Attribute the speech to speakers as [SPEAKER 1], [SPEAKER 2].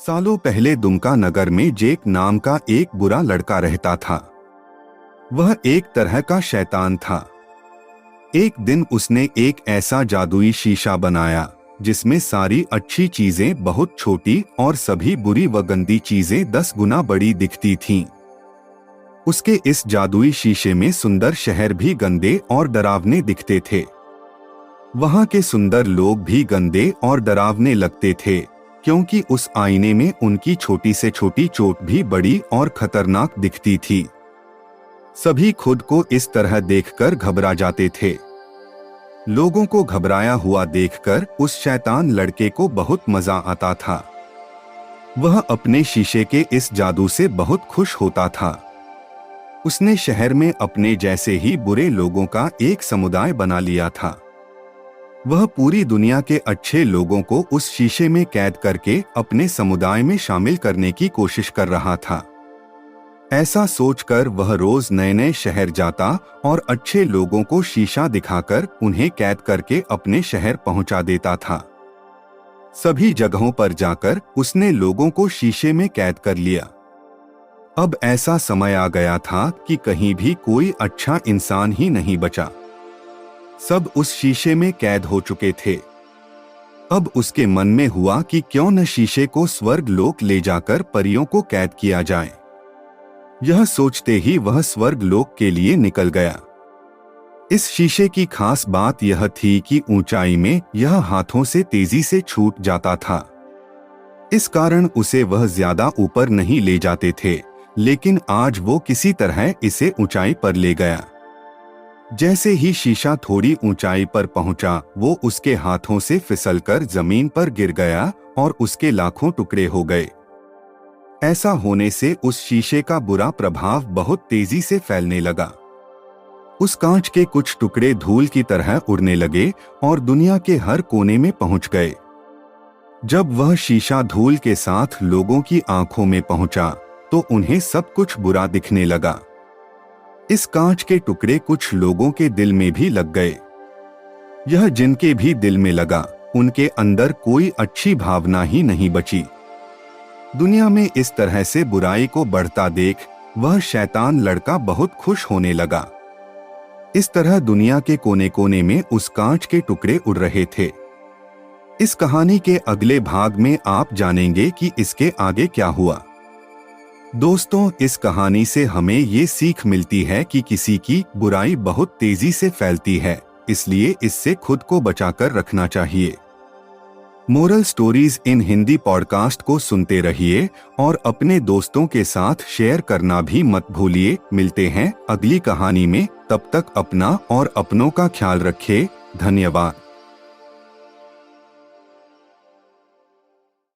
[SPEAKER 1] सालों पहले दुमका नगर में जेक नाम का एक बुरा लड़का रहता था। वह एक तरह का शैतान था। एक दिन उसने एक ऐसा जादुई शीशा बनाया जिसमें सारी अच्छी चीजें बहुत छोटी और सभी बुरी व गंदी चीजें 10 गुना बड़ी दिखती थीं। उसके इस जादुई शीशे में सुंदर शहर भी गंदे और डरावने दिखते थे। वहां के सुंदर लोग भी गंदे और डरावने लगते थे, क्योंकि उस आईने में उनकी छोटी से छोटी चोट भी बड़ी और खतरनाक दिखती थी। सभी खुद को इस तरह देखकर घबरा जाते थे। लोगों को घबराया हुआ देखकर उस शैतान लड़के को बहुत मजा आता था। वह अपने शीशे के इस जादू से बहुत खुश होता था। उसने शहर में अपने जैसे ही बुरे लोगों का एक समुदाय बना लिया था। वह पूरी दुनिया के अच्छे लोगों को उस शीशे में कैद करके अपने समुदाय में शामिल करने की कोशिश कर रहा था। ऐसा सोचकर वह रोज नए नए शहर जाता और अच्छे लोगों को शीशा दिखाकर उन्हें कैद करके अपने शहर पहुंचा देता था। सभी जगहों पर जाकर उसने लोगों को शीशे में कैद कर लिया। अब ऐसा समय आ गया था कि कहीं भी कोई अच्छा इंसान ही नहीं बचा। सब उस शीशे में कैद हो चुके थे। अब उसके मन में हुआ कि क्यों न शीशे को स्वर्ग लोक ले जाकर परियों को कैद किया जाए। यह सोचते ही वह स्वर्ग लोक के लिए निकल गया। इस शीशे की खास बात यह थी कि ऊंचाई में यह हाथों से तेजी से छूट जाता था। इस कारण उसे वह ज्यादा ऊपर नहीं ले जाते थे, लेकिन आज वो किसी तरह इसे ऊंचाई पर ले गया। जैसे ही शीशा थोड़ी ऊंचाई पर पहुंचा, वो उसके हाथों से फिसलकर जमीन पर गिर गया और उसके लाखों टुकड़े हो गए। ऐसा होने से उस शीशे का बुरा प्रभाव बहुत तेजी से फैलने लगा। उस कांच के कुछ टुकड़े धूल की तरह उड़ने लगे और दुनिया के हर कोने में पहुंच गए। जब वह शीशा धूल के साथ लोगों की आंखों में पहुंचा, तो उन्हें सब कुछ बुरा दिखने लगा। इस कांच के टुकड़े कुछ लोगों के दिल में भी लग गए। यह जिनके भी दिल में लगा, उनके अंदर कोई अच्छी भावना ही नहीं बची। दुनिया में इस तरह से बुराई को बढ़ता देख वह शैतान लड़का बहुत खुश होने लगा। इस तरह दुनिया के कोने कोने में उस कांच के टुकड़े उड़ रहे थे। इस कहानी के अगले भाग में आप जानेंगे कि इसके आगे क्या हुआ। दोस्तों, इस कहानी से हमें ये सीख मिलती है कि किसी की बुराई बहुत तेजी से फैलती है, इसलिए इससे खुद को बचाकर रखना चाहिए। Moral stories in Hindi podcast को सुनते रहिए और अपने दोस्तों के साथ शेयर करना भी मत भूलिए। मिलते हैं अगली कहानी में, तब तक अपना और अपनों का ख्याल रखें। धन्यवाद।